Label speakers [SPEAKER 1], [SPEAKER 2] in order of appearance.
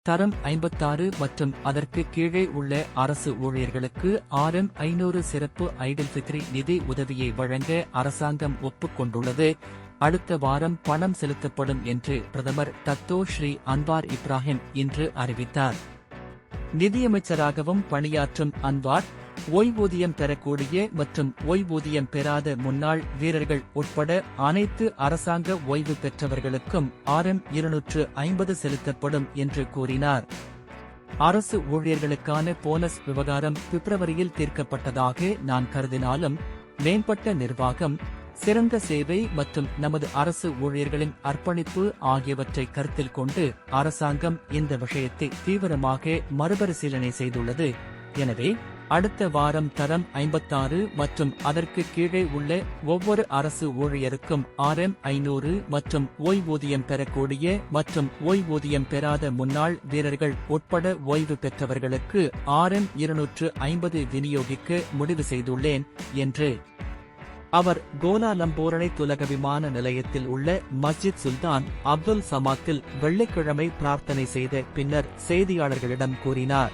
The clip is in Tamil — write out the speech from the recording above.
[SPEAKER 1] தரம் 56 மற்றும் அதற்கு கீழே உள்ள அரசு ஊழியர்களுக்கு RM500 சிறப்பு ஐடில் ஃபித்ரி நிதி உதவியை வழங்க அரசாங்கம் ஒப்புக்கொண்டுள்ளது. அடுத்த வாரம் பணம் செலுத்தப்படும் என்று பிரதமர் டத்தோ ஸ்ரீ அன்வார் இப்ராஹிம் இன்று அறிவித்தார். நிதியமைச்சராகவும் பணியாற்றும் அன்வார், ஓய்வூதியம் பெறக்கூடிய மற்றும் ஓய்வூதியம் பெறாத முன்னாள் வீரர்கள் உட்பட அனைத்து அரசாங்க ஓய்வு பெற்றவர்களுக்கும் RM250 செலுத்தப்படும் என்று கூறினார். அரசு ஊழியர்களுக்கான போனஸ் விவகாரம் பிப்ரவரியில் தீர்க்கப்பட்டதாக நான் கருதினாலும், மேம்பட்ட நிர்வாகம், சிறந்த சேவை மற்றும் நமது அரசு ஊழியர்களின் அர்ப்பணிப்பு ஆகியவற்றை கருத்தில் கொண்டு அரசாங்கம் இந்த விஷயத்தை தீவிரமாக மறுபரிசீலனை செய்துள்ளது. எனவே அடுத்த வாரம் தரம் 56 மற்றும் அதற்கு கீழே உள்ள ஒவ்வொரு அரசு ஊழியருக்கும் RM500 மற்றும் ஓய்வூதியம் பெறக்கூடிய மற்றும் ஓய்வூதியம் பெறாத முன்னாள் வீரர்கள் உட்பட ஓய்வு பெற்றவர்களுக்கு RM250 விநியோகிக்க முடிவு செய்துள்ளேன் என்று அவர் கோலாலம்பூர் துலக விமான நிலையத்தில் உள்ள மஸ்ஜித் சுல்தான் அப்துல் சமாத்தில் வெள்ளிக்கிழமை பிரார்த்தனை செய்த பின்னர் செய்தியாளர்களிடம் கூறினார்.